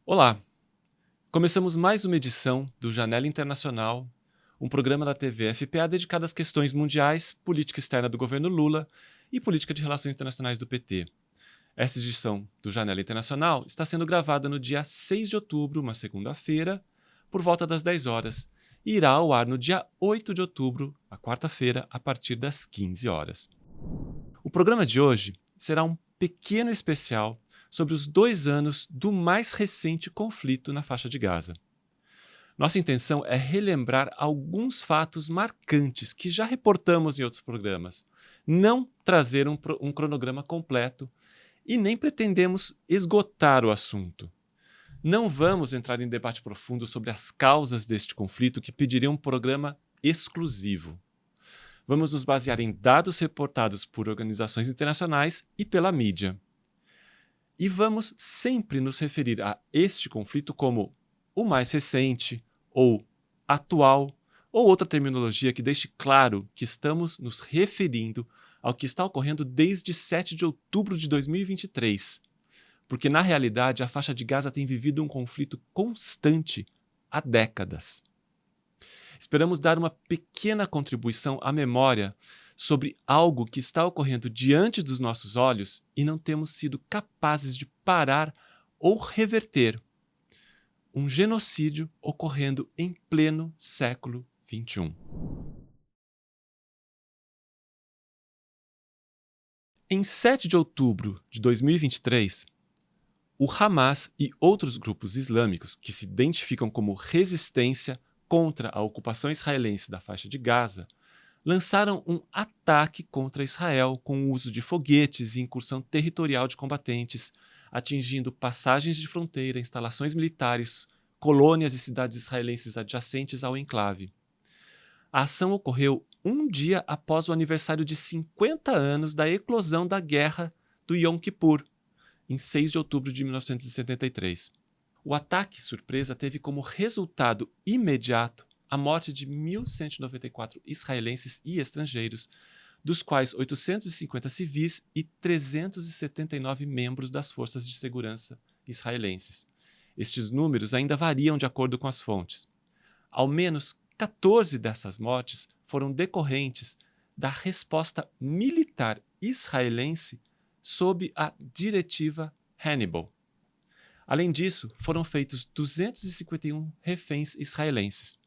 Olá! Começamos mais uma edição do Janela Internacional, um programa da TV FPA dedicado às questões mundiais, política externa do governo Lula e política de relações internacionais do PT. Essa edição do Janela Internacional está sendo gravada no dia 6 de outubro, uma segunda-feira, por volta das 10 horas, e irá ao ar no dia 8 de outubro, a quarta-feira, a partir das 15 horas. O programa de hoje será um pequeno especial sobre os 2 anos do mais recente conflito na faixa de Gaza. Nossa intenção é relembrar alguns fatos marcantes que já reportamos em outros programas, não trazer um cronograma completo e nem pretendemos esgotar o assunto. Não vamos entrar em debate profundo sobre as causas deste conflito que pediria um programa exclusivo. Vamos nos basear em dados reportados por organizações internacionais e pela mídia. E vamos sempre nos referir a este conflito como o mais recente, ou atual, ou outra terminologia que deixe claro que estamos nos referindo ao que está ocorrendo desde 7 de outubro de 2023. Porque, na realidade, a faixa de Gaza tem vivido um conflito constante há décadas. Esperamos dar uma pequena contribuição à memória sobre algo que está ocorrendo diante dos nossos olhos e não temos sido capazes de parar ou reverter. Um genocídio ocorrendo em pleno século XXI. Em 7 de outubro de 2023, o Hamas e outros grupos islâmicos que se identificam como resistência contra a ocupação israelense da faixa de Gaza lançaram um ataque contra Israel com o uso de foguetes e incursão territorial de combatentes, atingindo passagens de fronteira, instalações militares, colônias e cidades israelenses adjacentes ao enclave. A ação ocorreu um dia após o aniversário de 50 anos da eclosão da Guerra do Yom Kippur, em 6 de outubro de 1973. O ataque surpresa teve como resultado imediato a morte de 1.194 israelenses e estrangeiros, dos quais 850 civis e 379 membros das forças de segurança israelenses. Estes números ainda variam de acordo com as fontes. Ao menos 14 dessas mortes foram decorrentes da resposta militar israelense sob a diretiva Hannibal. Além disso, foram feitos 251 reféns israelenses.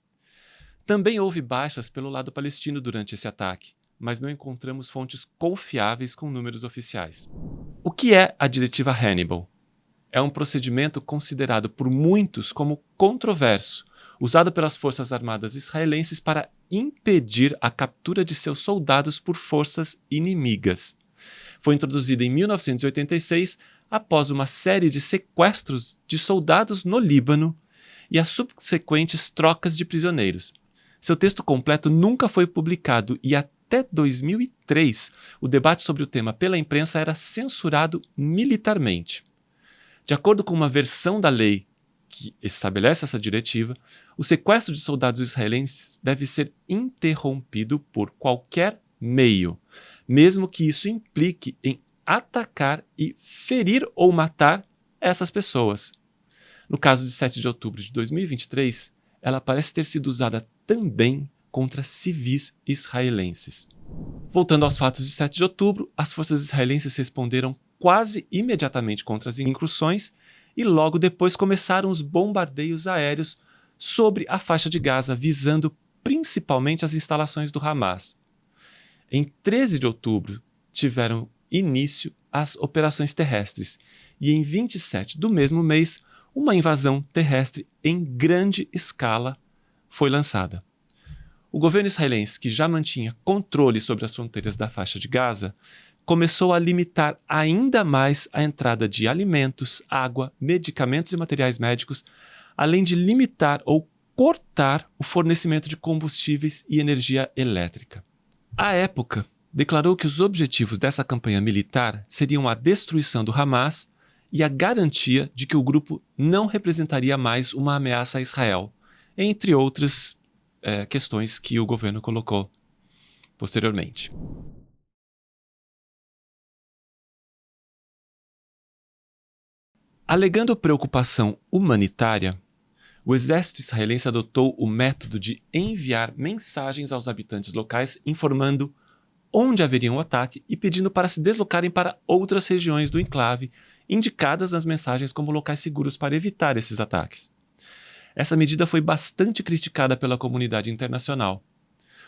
Também houve baixas pelo lado palestino durante esse ataque, mas não encontramos fontes confiáveis com números oficiais. O que é a diretiva Hannibal? É um procedimento considerado por muitos como controverso, usado pelas forças armadas israelenses para impedir a captura de seus soldados por forças inimigas. Foi introduzida em 1986 após uma série de sequestros de soldados no Líbano e as subsequentes trocas de prisioneiros. Seu texto completo nunca foi publicado e até 2003 o debate sobre o tema pela imprensa era censurado militarmente. De acordo com uma versão da lei que estabelece essa diretiva, o sequestro de soldados israelenses deve ser interrompido por qualquer meio, mesmo que isso implique em atacar e ferir ou matar essas pessoas. No caso de 7 de outubro de 2023, ela parece ter sido usada também contra civis israelenses. Voltando aos fatos de 7 de outubro, as forças israelenses responderam quase imediatamente contra as incursões e logo depois começaram os bombardeios aéreos sobre a faixa de Gaza, visando principalmente as instalações do Hamas. Em 13 de outubro, tiveram início as operações terrestres e em 27 do mesmo mês, uma invasão terrestre em grande escala foi lançada. O governo israelense, que já mantinha controle sobre as fronteiras da faixa de Gaza, começou a limitar ainda mais a entrada de alimentos, água, medicamentos e materiais médicos, além de limitar ou cortar o fornecimento de combustíveis e energia elétrica. À época, declarou que os objetivos dessa campanha militar seriam a destruição do Hamas e a garantia de que o grupo não representaria mais uma ameaça a Israel, entre outras questões que o governo colocou posteriormente. Alegando preocupação humanitária, o exército israelense adotou o método de enviar mensagens aos habitantes locais informando onde haveria um ataque e pedindo para se deslocarem para outras regiões do enclave, indicadas nas mensagens como locais seguros para evitar esses ataques. Essa medida foi bastante criticada pela comunidade internacional.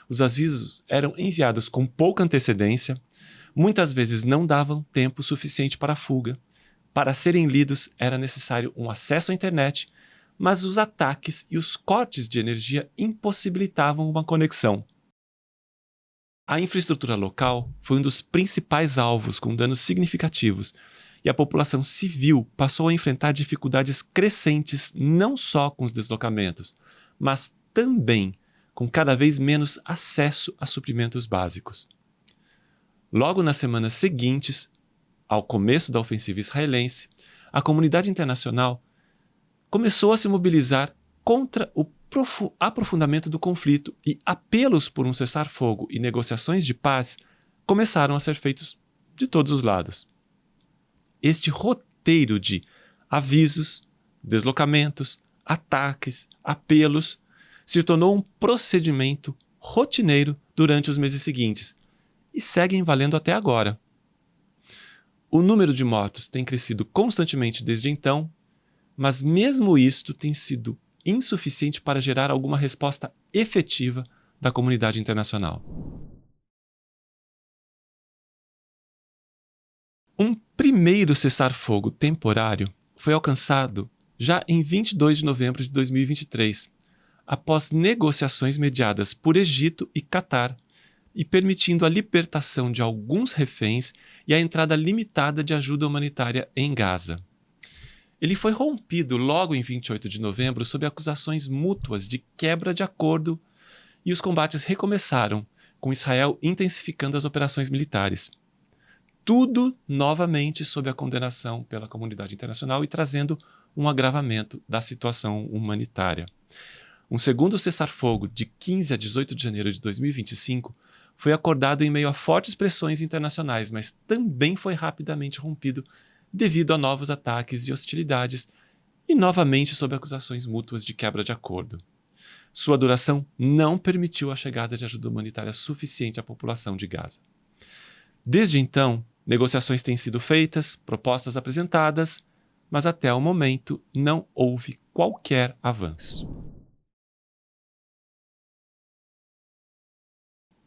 Os avisos eram enviados com pouca antecedência, muitas vezes não davam tempo suficiente para a fuga. Para serem lidos era necessário um acesso à internet, mas os ataques e os cortes de energia impossibilitavam uma conexão. A infraestrutura local foi um dos principais alvos com danos significativos, e a população civil passou a enfrentar dificuldades crescentes não só com os deslocamentos, mas também com cada vez menos acesso a suprimentos básicos. Logo nas semanas seguintes, ao começo da ofensiva israelense, a comunidade internacional começou a se mobilizar contra o aprofundamento do conflito e apelos por um cessar-fogo e negociações de paz começaram a ser feitos de todos os lados. Este roteiro de avisos, deslocamentos, ataques, apelos se tornou um procedimento rotineiro durante os meses seguintes e seguem valendo até agora. O número de mortos tem crescido constantemente desde então, mas mesmo isto tem sido insuficiente para gerar alguma resposta efetiva da comunidade internacional. Um primeiro cessar-fogo temporário foi alcançado já em 22 de novembro de 2023, após negociações mediadas por Egito e Catar, e permitindo a libertação de alguns reféns e a entrada limitada de ajuda humanitária em Gaza. Ele foi rompido logo em 28 de novembro sob acusações mútuas de quebra de acordo e os combates recomeçaram, com Israel intensificando as operações militares. Tudo novamente sob a condenação pela comunidade internacional e trazendo um agravamento da situação humanitária. Um segundo cessar-fogo de 15 a 18 de janeiro de 2025 foi acordado em meio a fortes pressões internacionais, mas também foi rapidamente rompido devido a novos ataques e hostilidades, e novamente sob acusações mútuas de quebra de acordo. Sua duração não permitiu a chegada de ajuda humanitária suficiente à população de Gaza. Desde então, negociações têm sido feitas, propostas apresentadas, mas até o momento não houve qualquer avanço.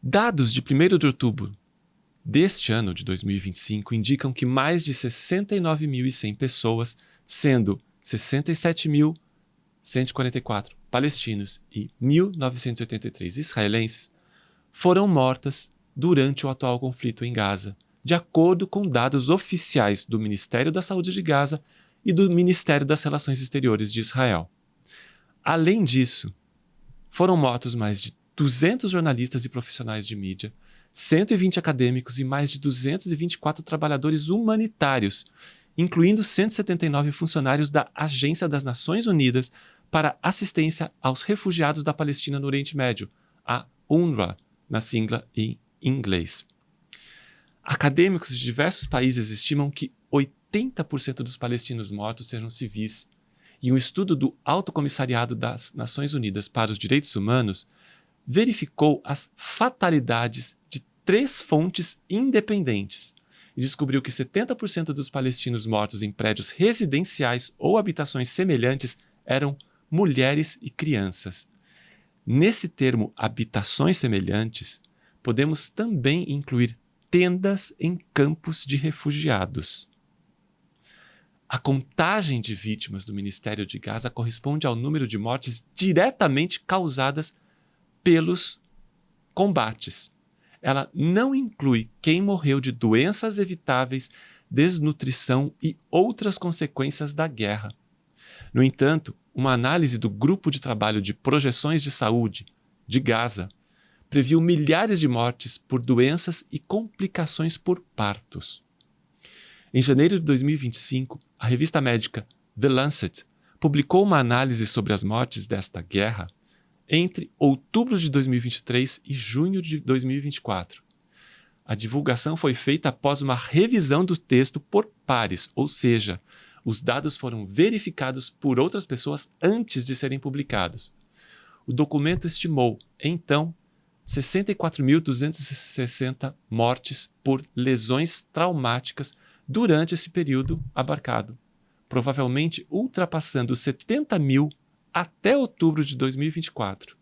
Dados de 1º de outubro deste ano de 2025 indicam que mais de 69.100 pessoas, sendo 67.144 palestinos e 1.983 israelenses, foram mortas durante o atual conflito em Gaza, de acordo com dados oficiais do Ministério da Saúde de Gaza e do Ministério das Relações Exteriores de Israel. Além disso, foram mortos mais de 200 jornalistas e profissionais de mídia, 120 acadêmicos e mais de 224 trabalhadores humanitários, incluindo 179 funcionários da Agência das Nações Unidas para Assistência aos Refugiados da Palestina no Oriente Médio, a UNRWA, na sigla em inglês. Acadêmicos de diversos países estimam que 80% dos palestinos mortos sejam civis, e um estudo do Alto Comissariado das Nações Unidas para os Direitos Humanos verificou as fatalidades de 3 fontes independentes e descobriu que 70% dos palestinos mortos em prédios residenciais ou habitações semelhantes eram mulheres e crianças. Nesse termo habitações semelhantes, podemos também incluir tendas em campos de refugiados. A contagem de vítimas do Ministério de Gaza corresponde ao número de mortes diretamente causadas pelos combates. Ela não inclui quem morreu de doenças evitáveis, desnutrição e outras consequências da guerra. No entanto, uma análise do Grupo de Trabalho de Projeções de Saúde de Gaza previu milhares de mortes por doenças e complicações por partos. Em janeiro de 2025, a revista médica The Lancet publicou uma análise sobre as mortes desta guerra entre outubro de 2023 e junho de 2024. A divulgação foi feita após uma revisão do texto por pares, ou seja, Os dados foram verificados por outras pessoas antes de serem publicados. O documento estimou, então, 64.260 mortes por lesões traumáticas durante esse período abarcado, provavelmente ultrapassando 70 mil até outubro de 2024,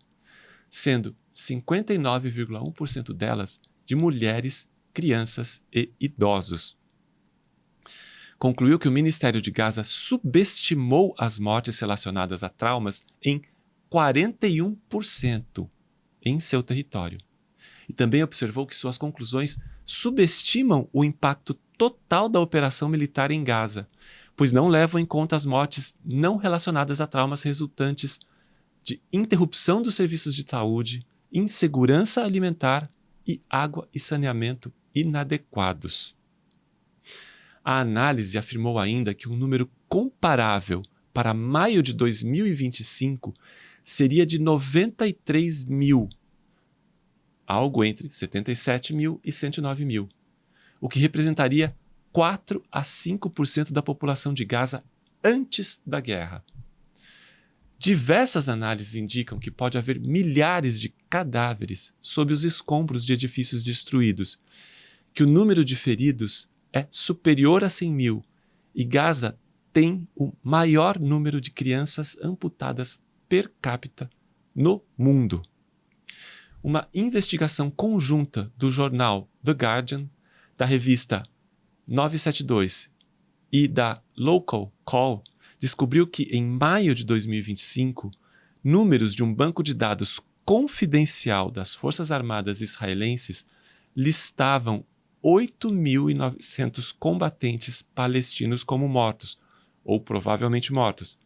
sendo 59,1% delas de mulheres, crianças e idosos. Concluiu que o Ministério de Gaza subestimou as mortes relacionadas a traumas em 41% em seu território. E também observou que suas conclusões subestimam o impacto total da operação militar em Gaza, pois não levam em conta as mortes não relacionadas a traumas resultantes de interrupção dos serviços de saúde, insegurança alimentar e água e saneamento inadequados. A análise afirmou ainda que um número comparável para maio de 2025 seria de 93 mil, algo entre 77 mil e 109 mil, o que representaria 4 a 5% da população de Gaza antes da guerra. Diversas análises indicam que pode haver milhares de cadáveres sob os escombros de edifícios destruídos, que o número de feridos é superior a 100 mil e Gaza tem o maior número de crianças amputadas per capita no mundo. Uma investigação conjunta do jornal The Guardian, da revista 972 e da Local Call descobriu que, em maio de 2025, números de um banco de dados confidencial das Forças Armadas israelenses listavam 8.900 combatentes palestinos como mortos, ou provavelmente mortos,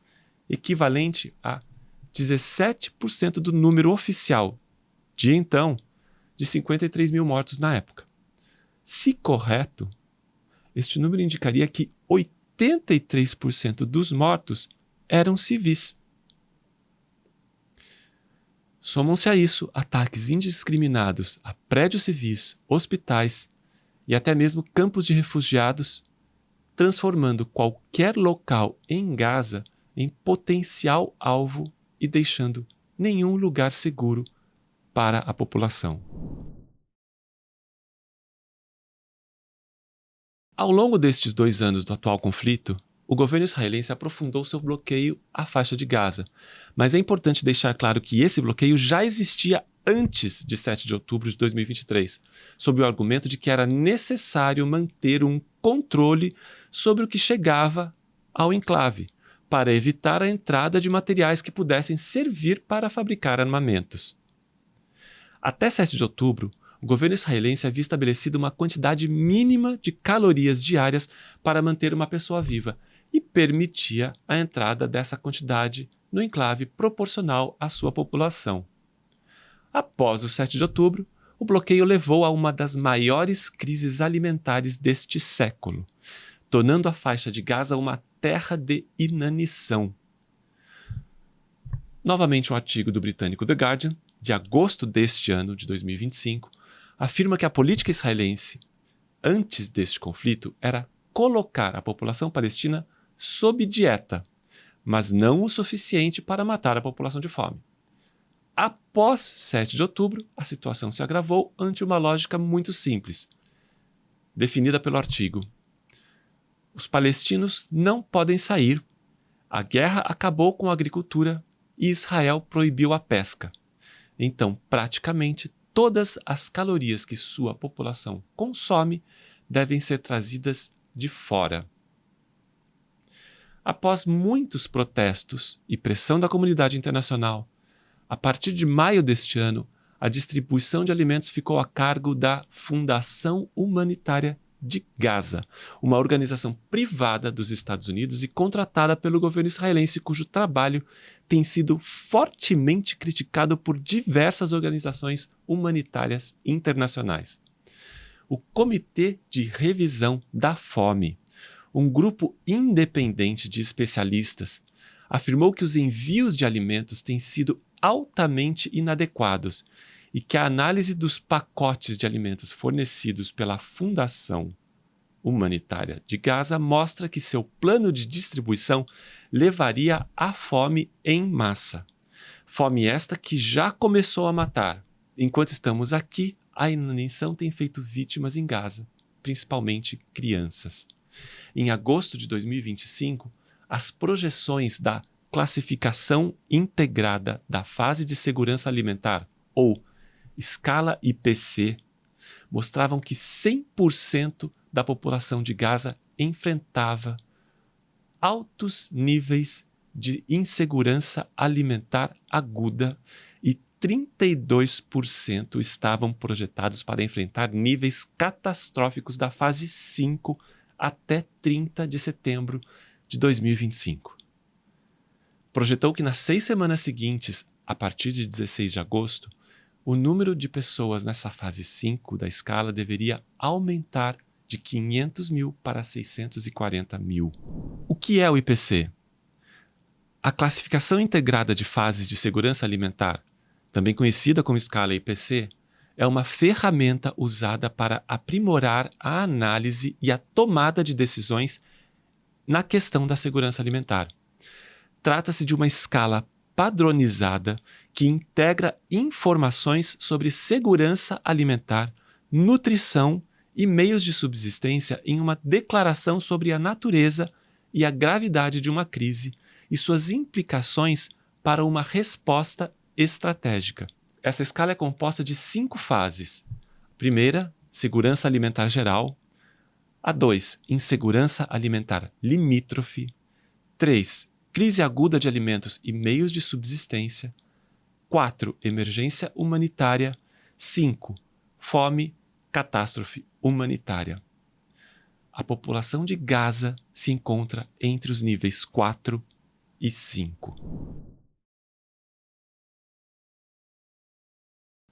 equivalente a 17% do número oficial, de então, de 53 mil mortos na época. Se correto, este número indicaria que 83% dos mortos eram civis. Somam-se a isso ataques indiscriminados a prédios civis, hospitais e até mesmo campos de refugiados, transformando qualquer local em Gaza em potencial alvo e deixando nenhum lugar seguro para a população. Ao longo destes 2 anos do atual conflito, o governo israelense aprofundou seu bloqueio à faixa de Gaza, mas é importante deixar claro que esse bloqueio já existia antes de 7 de outubro de 2023, sob o argumento de que era necessário manter um controle sobre o que chegava ao enclave, para evitar a entrada de materiais que pudessem servir para fabricar armamentos. Até 7 de outubro, o governo israelense havia estabelecido uma quantidade mínima de calorias diárias para manter uma pessoa viva e permitia a entrada dessa quantidade no enclave proporcional à sua população. Após o 7 de outubro, o bloqueio levou a uma das maiores crises alimentares deste século, tornando a faixa de Gaza uma terra de inanição. Novamente, um artigo do britânico The Guardian, de agosto deste ano, de 2025, afirma que a política israelense, antes deste conflito, era colocar a população palestina sob dieta, mas não o suficiente para matar a população de fome. Após 7 de outubro, a situação se agravou ante uma lógica muito simples, definida pelo artigo. Os palestinos não podem sair, a guerra acabou com a agricultura e Israel proibiu a pesca. Então, praticamente, todas as calorias que sua população consome devem ser trazidas de fora. Após muitos protestos e pressão da comunidade internacional, a partir de maio deste ano, a distribuição de alimentos ficou a cargo da Fundação Humanitária de Gaza, uma organização privada dos Estados Unidos e contratada pelo governo israelense, cujo trabalho tem sido fortemente criticado por diversas organizações humanitárias internacionais. O Comitê de Revisão da Fome, um grupo independente de especialistas, afirmou que os envios de alimentos têm sido altamente inadequados e que a análise dos pacotes de alimentos fornecidos pela Fundação Humanitária de Gaza mostra que seu plano de distribuição levaria à fome em massa. Fome esta que já começou a matar. Enquanto estamos aqui, a inanição tem feito vítimas em Gaza, principalmente crianças. Em agosto de 2025, as projeções da Classificação Integrada da Fase de Segurança Alimentar, ou Escala IPC, mostravam que 100% da população de Gaza enfrentava altos níveis de insegurança alimentar aguda e 32% estavam projetados para enfrentar níveis catastróficos da fase 5 até 30 de setembro de 2025. Projetou que nas 6 semanas seguintes, a partir de 16 de agosto, o número de pessoas nessa fase 5 da escala deveria aumentar de 500 mil para 640 mil. O que é o IPC? A Classificação Integrada de Fases de Segurança Alimentar, também conhecida como escala IPC, é uma ferramenta usada para aprimorar a análise e a tomada de decisões na questão da segurança alimentar. Trata-se de uma escala padronizada que integra informações sobre segurança alimentar, nutrição e meios de subsistência em uma declaração sobre a natureza e a gravidade de uma crise e suas implicações para uma resposta estratégica. Essa escala é composta de 5 fases. Primeira, segurança alimentar geral. A 2, insegurança alimentar limítrofe. 3, crise aguda de alimentos e meios de subsistência. 4, emergência humanitária. 5, fome, catástrofe humanitária. A população de Gaza se encontra entre os níveis 4 e 5.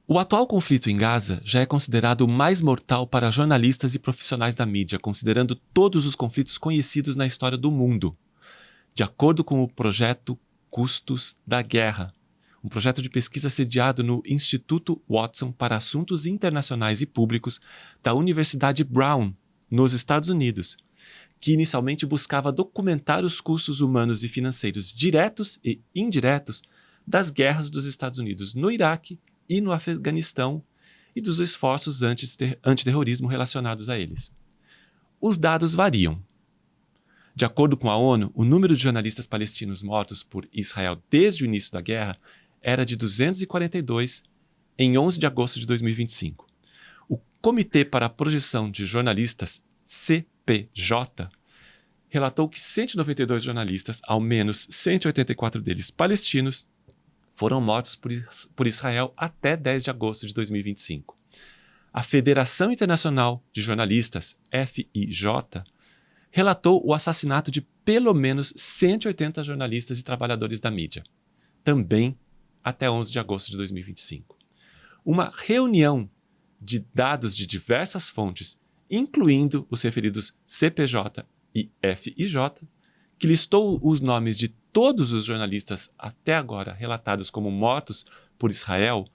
O atual conflito em Gaza já é considerado o mais mortal para jornalistas e profissionais da mídia, considerando todos os conflitos conhecidos na história do mundo. De acordo com o projeto Custos da Guerra, um projeto de pesquisa sediado no Instituto Watson para Assuntos Internacionais e Públicos da Universidade Brown, nos Estados Unidos, que inicialmente buscava documentar os custos humanos e financeiros diretos e indiretos das guerras dos Estados Unidos no Iraque e no Afeganistão e dos esforços antiterrorismo relacionados a eles. Os dados variam. De acordo com a ONU, o número de jornalistas palestinos mortos por Israel desde o início da guerra era de 242 em 11 de agosto de 2025. O Comitê para a Projeção de Jornalistas, CPJ, relatou que 192 jornalistas, ao menos 184 deles palestinos, foram mortos por Israel até 10 de agosto de 2025. A Federação Internacional de Jornalistas, FIJ, relatou o assassinato de pelo menos 180 jornalistas e trabalhadores da mídia, também até 11 de agosto de 2025. Uma reunião de dados de diversas fontes, incluindo os referidos CPJ e FIJ, que listou os nomes de todos os jornalistas até agora relatados como mortos por Israel,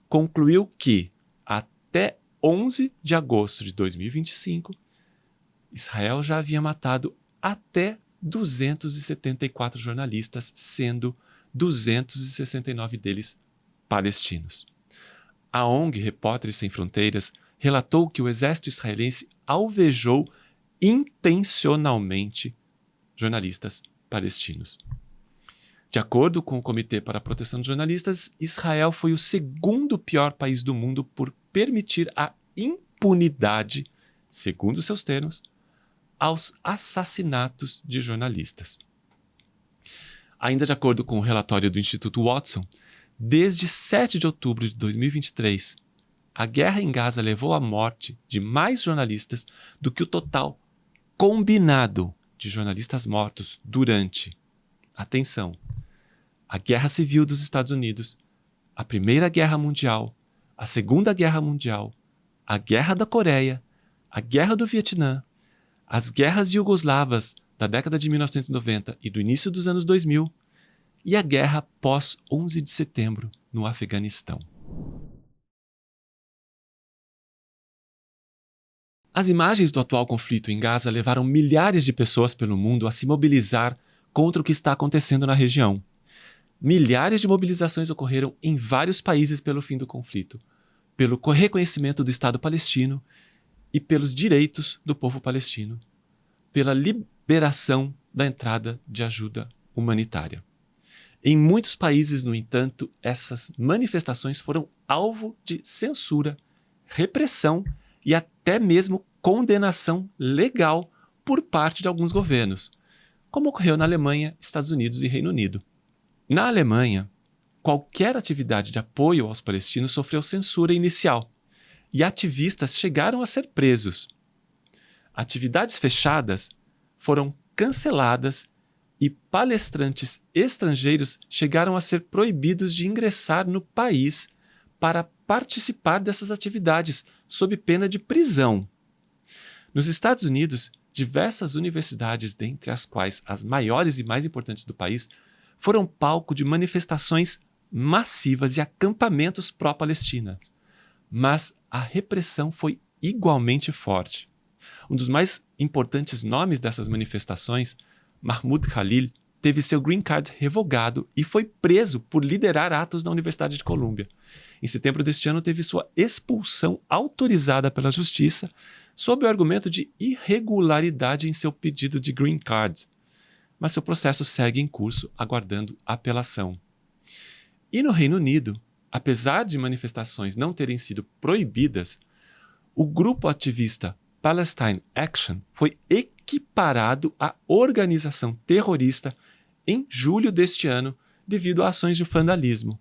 concluiu que, até 11 de agosto de 2025, Israel já havia matado até 274 jornalistas, sendo 269 deles palestinos. A ONG Repórteres Sem Fronteiras relatou que o exército israelense alvejou intencionalmente jornalistas palestinos. De acordo com o Comitê para a Proteção dos Jornalistas, Israel foi o segundo pior país do mundo por permitir a impunidade, segundo seus termos, aos assassinatos de jornalistas. Ainda de acordo com o relatório do Instituto Watson, desde 7 de outubro de 2023, a guerra em Gaza levou à morte de mais jornalistas do que o total combinado de jornalistas mortos durante, atenção, a Guerra Civil dos Estados Unidos, a Primeira Guerra Mundial, a Segunda Guerra Mundial, a Guerra da Coreia, a Guerra do Vietnã, as guerras iugoslavas da década de 1990 e do início dos anos 2000 e a guerra pós 11 de setembro no Afeganistão. As imagens do atual conflito em Gaza levaram milhares de pessoas pelo mundo a se mobilizar contra o que está acontecendo na região. Milhares de mobilizações ocorreram em vários países pelo fim do conflito, pelo reconhecimento do Estado palestino e pelos direitos do povo palestino, pela liberação da entrada de ajuda humanitária. Em muitos países, no entanto, essas manifestações foram alvo de censura, repressão e até mesmo condenação legal por parte de alguns governos, como ocorreu na Alemanha, Estados Unidos e Reino Unido. Na Alemanha, qualquer atividade de apoio aos palestinos sofreu censura inicial e ativistas chegaram a ser presos. Atividades fechadas foram canceladas e palestrantes estrangeiros chegaram a ser proibidos de ingressar no país para participar dessas atividades, sob pena de prisão. Nos Estados Unidos, diversas universidades, dentre as quais as maiores e mais importantes do país, foram palco de manifestações massivas e acampamentos pró-palestinas. Mas a repressão foi igualmente forte. Um dos mais importantes nomes dessas manifestações, Mahmoud Khalil, teve seu green card revogado e foi preso por liderar atos na Universidade de Colômbia. Em setembro deste ano, teve sua expulsão autorizada pela Justiça sob o argumento de irregularidade em seu pedido de green card. Mas seu processo segue em curso, aguardando apelação. E no Reino Unido, apesar de manifestações não terem sido proibidas, o grupo ativista Palestine Action foi equiparado à organização terrorista em julho deste ano devido a ações de vandalismo.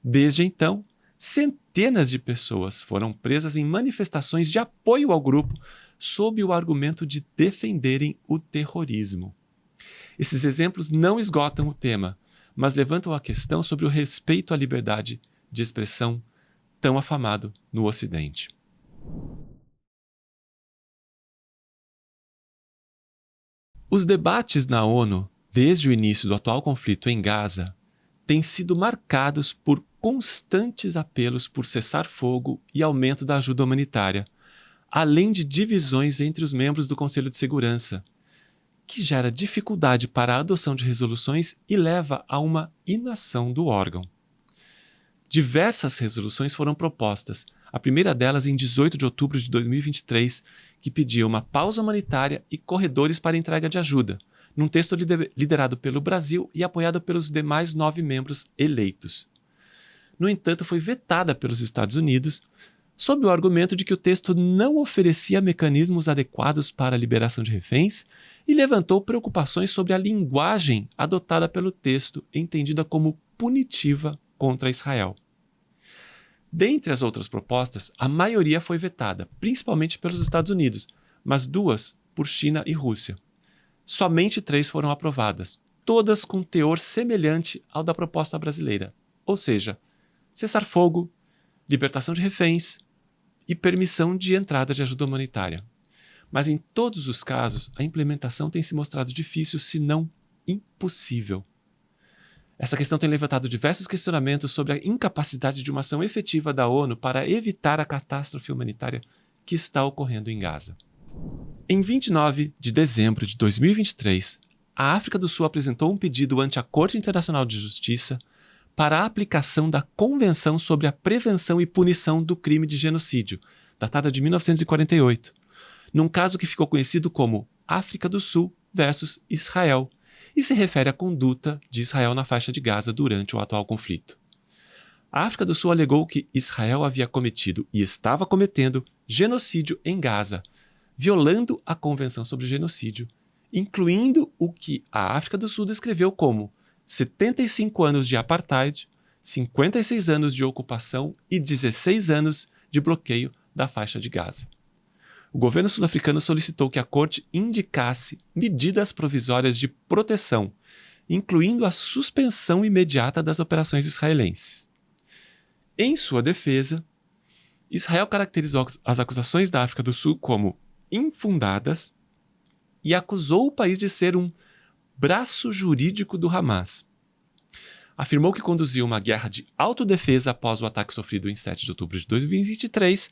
Desde então, centenas de pessoas foram presas em manifestações de apoio ao grupo sob o argumento de defenderem o terrorismo. Esses exemplos não esgotam o tema, mas levantam a questão sobre o respeito à liberdade de expressão tão afamado no Ocidente. Os debates na ONU, desde o início do atual conflito em Gaza, têm sido marcados por constantes apelos por cessar-fogo e aumento da ajuda humanitária, além de divisões entre os membros do Conselho de Segurança, que gera dificuldade para a adoção de resoluções e leva a uma inação do órgão. Diversas resoluções foram propostas, a primeira delas em 18 de outubro de 2023, que pedia uma pausa humanitária e corredores para entrega de ajuda, num texto liderado pelo Brasil e apoiado pelos demais 9 membros eleitos. No entanto, foi vetada pelos Estados Unidos, sob o argumento de que o texto não oferecia mecanismos adequados para a liberação de reféns e levantou preocupações sobre a linguagem adotada pelo texto, entendida como punitiva contra Israel. Dentre as outras propostas, a maioria foi vetada, principalmente pelos Estados Unidos, mas 2 por China e Rússia. Somente 3 foram aprovadas, todas com teor semelhante ao da proposta brasileira, ou seja, cessar-fogo, libertação de reféns e permissão de entrada de ajuda humanitária. Mas em todos os casos, a implementação tem se mostrado difícil, se não impossível. Essa questão tem levantado diversos questionamentos sobre a incapacidade de uma ação efetiva da ONU para evitar a catástrofe humanitária que está ocorrendo em Gaza. Em 29 de dezembro de 2023, a África do Sul apresentou um pedido ante a Corte Internacional de Justiça para a aplicação da Convenção sobre a Prevenção e Punição do Crime de Genocídio, datada de 1948, num caso que ficou conhecido como África do Sul versus Israel, e se refere à conduta de Israel na faixa de Gaza durante o atual conflito. A África do Sul alegou que Israel havia cometido e estava cometendo genocídio em Gaza, violando a Convenção sobre Genocídio, incluindo o que a África do Sul descreveu como 75 anos de apartheid, 56 anos de ocupação e 16 anos de bloqueio da faixa de Gaza. O governo sul-africano solicitou que a corte indicasse medidas provisórias de proteção, incluindo a suspensão imediata das operações israelenses. Em sua defesa, Israel caracterizou as acusações da África do Sul como infundadas e acusou o país de ser um braço jurídico do Hamas. Afirmou que conduziu uma guerra de autodefesa após o ataque sofrido em 7 de outubro de 2023,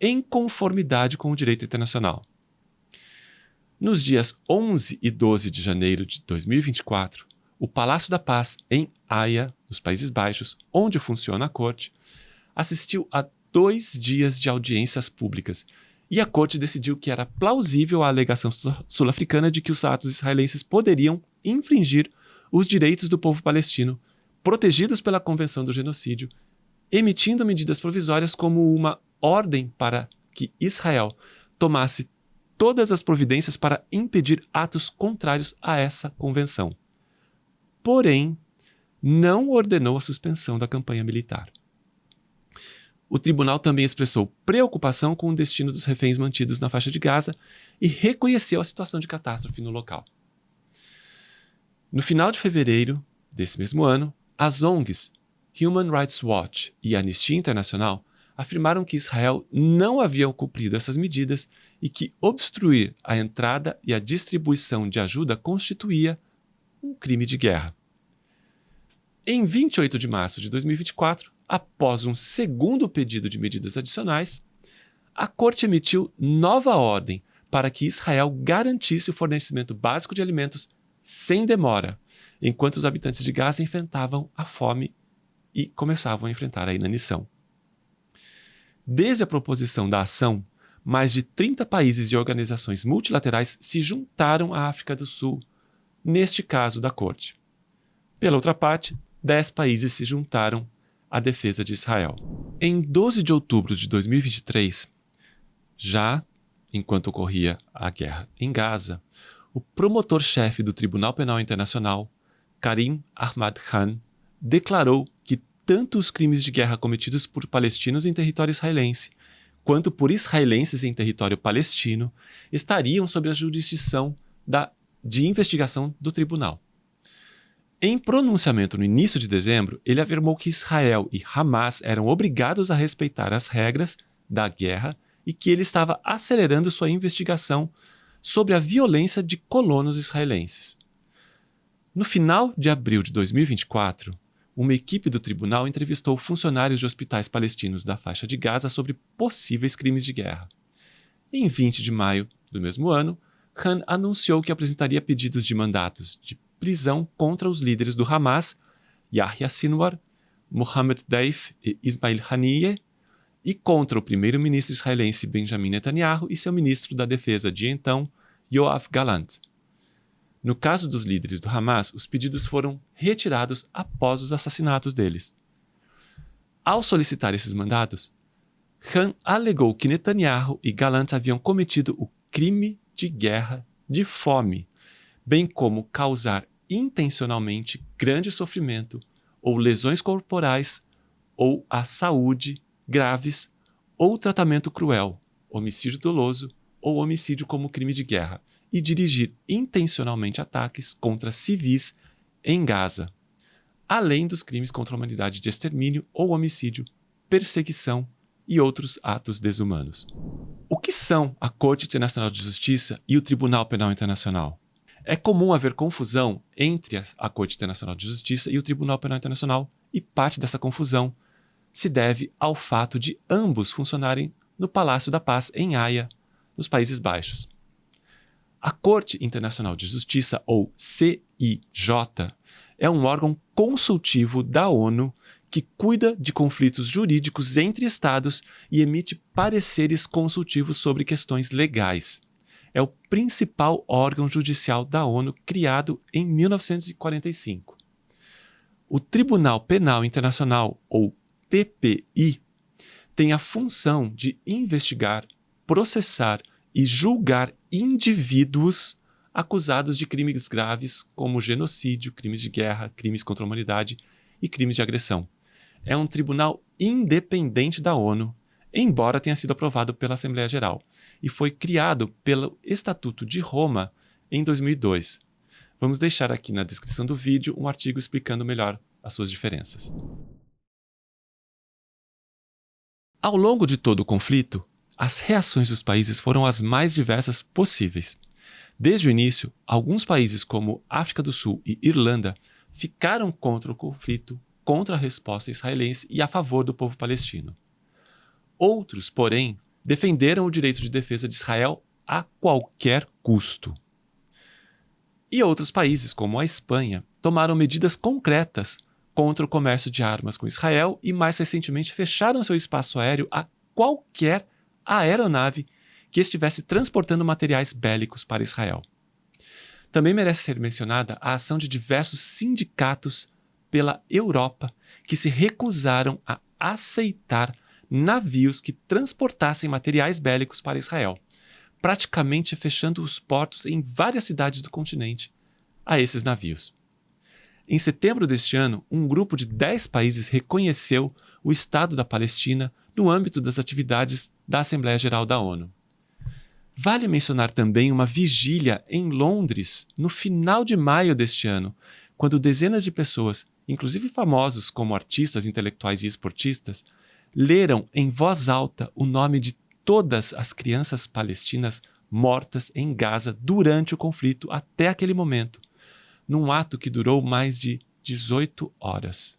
em conformidade com o direito internacional. Nos dias 11 e 12 de janeiro de 2024, o Palácio da Paz, em Haia, nos Países Baixos, onde funciona a corte, assistiu a 2 dias de audiências públicas e a corte decidiu que era plausível a alegação sul-africana de que os atos israelenses poderiam infringir os direitos do povo palestino, protegidos pela Convenção do Genocídio, emitindo medidas provisórias como uma ordem para que Israel tomasse todas as providências para impedir atos contrários a essa convenção. Porém, não ordenou a suspensão da campanha militar. O tribunal também expressou preocupação com o destino dos reféns mantidos na faixa de Gaza e reconheceu a situação de catástrofe no local. No final de fevereiro desse mesmo ano, as ONGs Human Rights Watch e Anistia Internacional afirmaram que Israel não havia cumprido essas medidas e que obstruir a entrada e a distribuição de ajuda constituía um crime de guerra. Em 28 de março de 2024, após um segundo pedido de medidas adicionais, a Corte emitiu nova ordem para que Israel garantisse o fornecimento básico de alimentos sem demora, enquanto os habitantes de Gaza enfrentavam a fome e começavam a enfrentar a inanição. Desde a proposição da ação, mais de 30 países e organizações multilaterais se juntaram à África do Sul, neste caso da Corte. Pela outra parte, 10 países se juntaram à defesa de Israel. Em 12 de outubro de 2023, já enquanto ocorria a guerra em Gaza, o promotor-chefe do Tribunal Penal Internacional, Karim Ahmad Khan, declarou que tanto os crimes de guerra cometidos por palestinos em território israelense, quanto por israelenses em território palestino, estariam sob a jurisdição de investigação do tribunal. Em pronunciamento no início de dezembro, ele afirmou que Israel e Hamas eram obrigados a respeitar as regras da guerra e que ele estava acelerando sua investigação sobre a violência de colonos israelenses. No final de abril de 2024, uma equipe do tribunal entrevistou funcionários de hospitais palestinos da faixa de Gaza sobre possíveis crimes de guerra. Em 20 de maio do mesmo ano, Khan anunciou que apresentaria pedidos de mandatos de prisão contra os líderes do Hamas, Yahya Sinwar, Mohammed Deif e Ismail Haniyeh, e contra o primeiro-ministro israelense Benjamin Netanyahu e seu ministro da Defesa de então, Yoav Gallant. No caso dos líderes do Hamas, os pedidos foram retirados após os assassinatos deles. Ao solicitar esses mandados, Khan alegou que Netanyahu e Gallant haviam cometido o crime de guerra de fome, bem como causar intencionalmente grande sofrimento ou lesões corporais ou à saúde graves ou tratamento cruel, homicídio doloso ou homicídio como crime de guerra, e dirigir intencionalmente ataques contra civis em Gaza, além dos crimes contra a humanidade de extermínio ou homicídio, perseguição e outros atos desumanos. O que são a Corte Internacional de Justiça e o Tribunal Penal Internacional? É comum haver confusão entre a Corte Internacional de Justiça e o Tribunal Penal Internacional, e parte dessa confusão se deve ao fato de ambos funcionarem no Palácio da Paz, em Haia, nos Países Baixos. A Corte Internacional de Justiça, ou CIJ, é um órgão consultivo da ONU que cuida de conflitos jurídicos entre Estados e emite pareceres consultivos sobre questões legais. É o principal órgão judicial da ONU, criado em 1945. O Tribunal Penal Internacional, ou TPI, tem a função de investigar, processar e julgar indivíduos acusados de crimes graves como genocídio, crimes de guerra, crimes contra a humanidade e crimes de agressão. É um tribunal independente da ONU, embora tenha sido aprovado pela Assembleia Geral, e foi criado pelo Estatuto de Roma em 2002. Vamos deixar aqui na descrição do vídeo um artigo explicando melhor as suas diferenças. Ao longo de todo o conflito, as reações dos países foram as mais diversas possíveis. Desde o início, alguns países como África do Sul e Irlanda ficaram contra o conflito, contra a resposta israelense e a favor do povo palestino. Outros, porém, defenderam o direito de defesa de Israel a qualquer custo. E outros países, como a Espanha, tomaram medidas concretas contra o comércio de armas com Israel e, mais recentemente, fecharam seu espaço aéreo a qualquer aeronave que estivesse transportando materiais bélicos para Israel. Também merece ser mencionada a ação de diversos sindicatos pela Europa que se recusaram a aceitar navios que transportassem materiais bélicos para Israel, praticamente fechando os portos em várias cidades do continente a esses navios. Em setembro deste ano, um grupo de 10 países reconheceu o Estado da Palestina no âmbito das atividades da Assembleia Geral da ONU. Vale mencionar também uma vigília em Londres, no final de maio deste ano, quando dezenas de pessoas, inclusive famosos como artistas, intelectuais e esportistas, leram em voz alta o nome de todas as crianças palestinas mortas em Gaza durante o conflito até aquele momento, num ato que durou mais de 18 horas.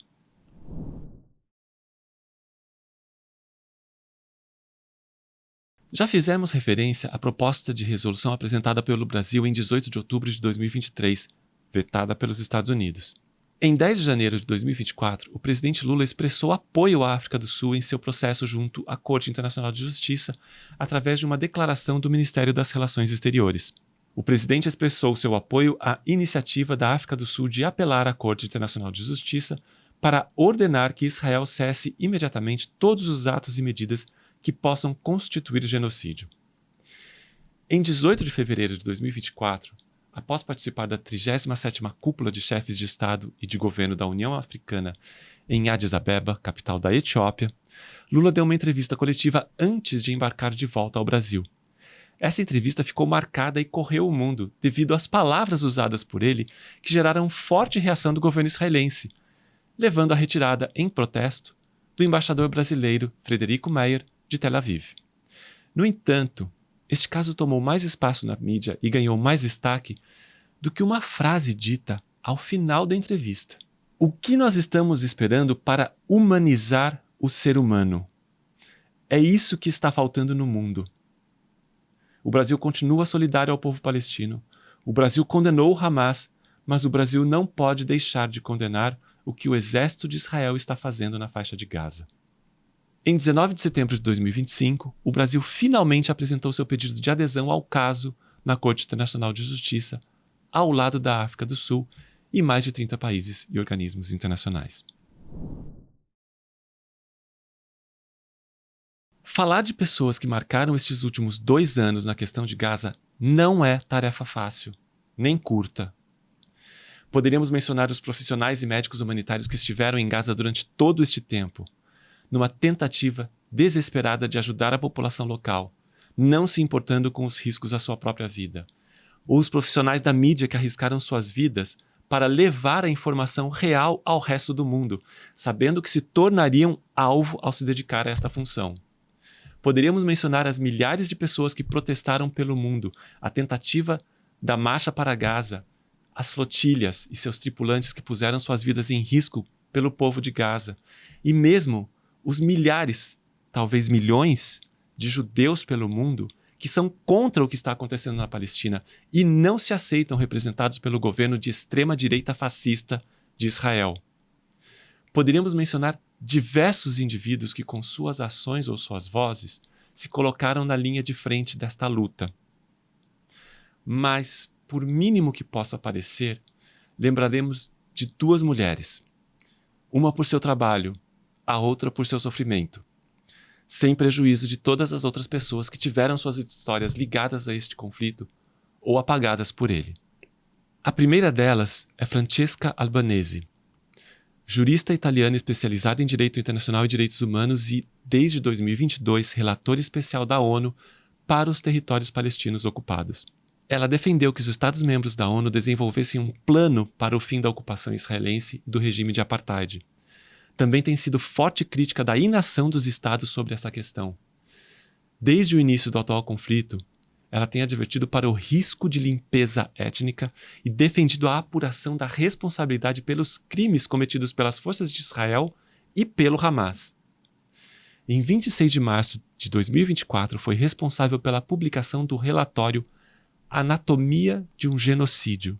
Já fizemos referência à proposta de resolução apresentada pelo Brasil em 18 de outubro de 2023, vetada pelos Estados Unidos. Em 10 de janeiro de 2024, o presidente Lula expressou apoio à África do Sul em seu processo junto à Corte Internacional de Justiça, através de uma declaração do Ministério das Relações Exteriores. O presidente expressou seu apoio à iniciativa da África do Sul de apelar à Corte Internacional de Justiça para ordenar que Israel cesse imediatamente todos os atos e medidas que possam constituir genocídio. Em 18 de fevereiro de 2024, após participar da 37ª Cúpula de Chefes de Estado e de Governo da União Africana em Addis Abeba, capital da Etiópia, Lula deu uma entrevista coletiva antes de embarcar de volta ao Brasil. Essa entrevista ficou marcada e correu o mundo devido às palavras usadas por ele que geraram forte reação do governo israelense, levando à retirada, em protesto, do embaixador brasileiro Frederico Meyer de Tel Aviv. No entanto, este caso tomou mais espaço na mídia e ganhou mais destaque do que uma frase dita ao final da entrevista. O que nós estamos esperando para humanizar o ser humano? É isso que está faltando no mundo. O Brasil continua solidário ao povo palestino. O Brasil condenou o Hamas, mas o Brasil não pode deixar de condenar o que o exército de Israel está fazendo na faixa de Gaza. Em 19 de setembro de 2025, o Brasil finalmente apresentou seu pedido de adesão ao caso na Corte Internacional de Justiça, ao lado da África do Sul e mais de 30 países e organismos internacionais. Falar de pessoas que marcaram estes últimos 2 anos na questão de Gaza não é tarefa fácil, nem curta. Poderíamos mencionar os profissionais e médicos humanitários que estiveram em Gaza durante todo este tempo, numa tentativa desesperada de ajudar a população local, não se importando com os riscos à sua própria vida. Ou os profissionais da mídia que arriscaram suas vidas para levar a informação real ao resto do mundo, sabendo que se tornariam alvo ao se dedicar a esta função. Poderíamos mencionar as milhares de pessoas que protestaram pelo mundo, a tentativa da marcha para Gaza, as flotilhas e seus tripulantes que puseram suas vidas em risco pelo povo de Gaza, e mesmo os milhares, talvez milhões, de judeus pelo mundo que são contra o que está acontecendo na Palestina e não se aceitam representados pelo governo de extrema-direita fascista de Israel. Poderíamos mencionar diversos indivíduos que, com suas ações ou suas vozes, se colocaram na linha de frente desta luta. Mas, por mínimo que possa parecer, lembraremos de 2 mulheres, uma por seu trabalho, a outra por seu sofrimento, sem prejuízo de todas as outras pessoas que tiveram suas histórias ligadas a este conflito ou apagadas por ele. A primeira delas é Francesca Albanese, jurista italiana especializada em Direito Internacional e Direitos Humanos e, desde 2022, relatora especial da ONU para os territórios palestinos ocupados. Ela defendeu que os Estados-membros da ONU desenvolvessem um plano para o fim da ocupação israelense e do regime de apartheid. Também tem sido forte crítica da inação dos Estados sobre essa questão. Desde o início do atual conflito, ela tem advertido para o risco de limpeza étnica e defendido a apuração da responsabilidade pelos crimes cometidos pelas forças de Israel e pelo Hamas. em 26 de março de 2024 foi responsável pela publicação do relatório Anatomia de um Genocídio,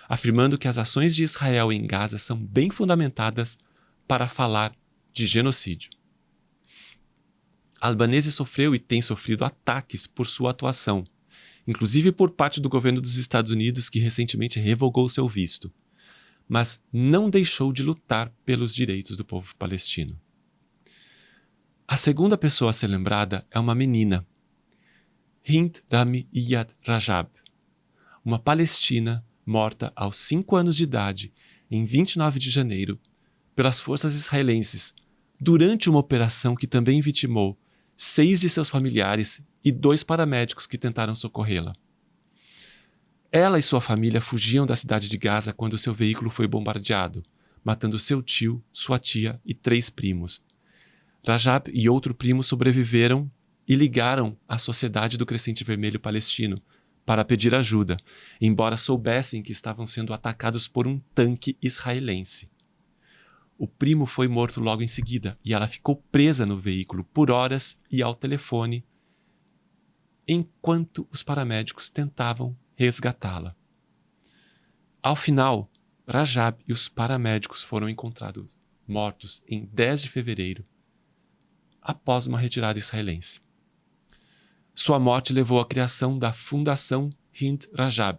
afirmando que as ações de Israel em Gaza são bem fundamentadas para falar de genocídio. Albanese sofreu e tem sofrido ataques por sua atuação, inclusive por parte do governo dos Estados Unidos, que recentemente revogou seu visto, mas não deixou de lutar pelos direitos do povo palestino. A segunda pessoa a ser lembrada é uma menina, Hind Rami Iyad Rajab, uma palestina morta aos 5 anos de idade, em 29 de janeiro, pelas forças israelenses, durante uma operação que também vitimou 6 de seus familiares e 2 paramédicos que tentaram socorrê-la. Ela e sua família fugiam da cidade de Gaza quando seu veículo foi bombardeado, matando seu tio, sua tia e 3 primos. Rajab e outro primo sobreviveram e ligaram à Sociedade do Crescente Vermelho Palestino para pedir ajuda, embora soubessem que estavam sendo atacados por um tanque israelense. O primo foi morto logo em seguida e ela ficou presa no veículo por horas e ao telefone, enquanto os paramédicos tentavam resgatá-la. Ao final, Rajab e os paramédicos foram encontrados mortos em 10 de fevereiro, após uma retirada israelense. Sua morte levou à criação da Fundação Hind Rajab,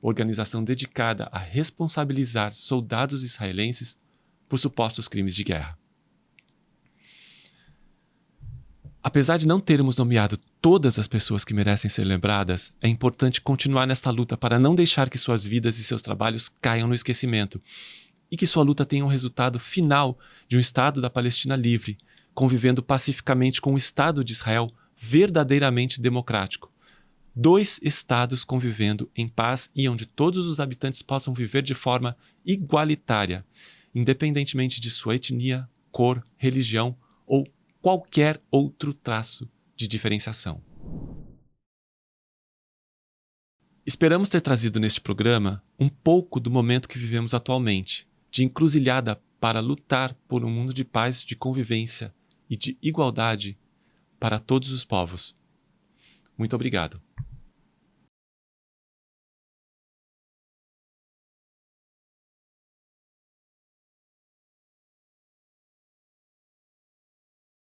organização dedicada a responsabilizar soldados israelenses por supostos crimes de guerra. Apesar de não termos nomeado todas as pessoas que merecem ser lembradas, é importante continuar nesta luta para não deixar que suas vidas e seus trabalhos caiam no esquecimento e que sua luta tenha um resultado final de um Estado da Palestina livre, convivendo pacificamente com o Estado de Israel verdadeiramente democrático. 2 estados convivendo em paz e onde todos os habitantes possam viver de forma igualitária, independentemente de sua etnia, cor, religião ou qualquer outro traço de diferenciação. Esperamos ter trazido neste programa um pouco do momento que vivemos atualmente, de encruzilhada para lutar por um mundo de paz, de convivência e de igualdade para todos os povos. Muito obrigado.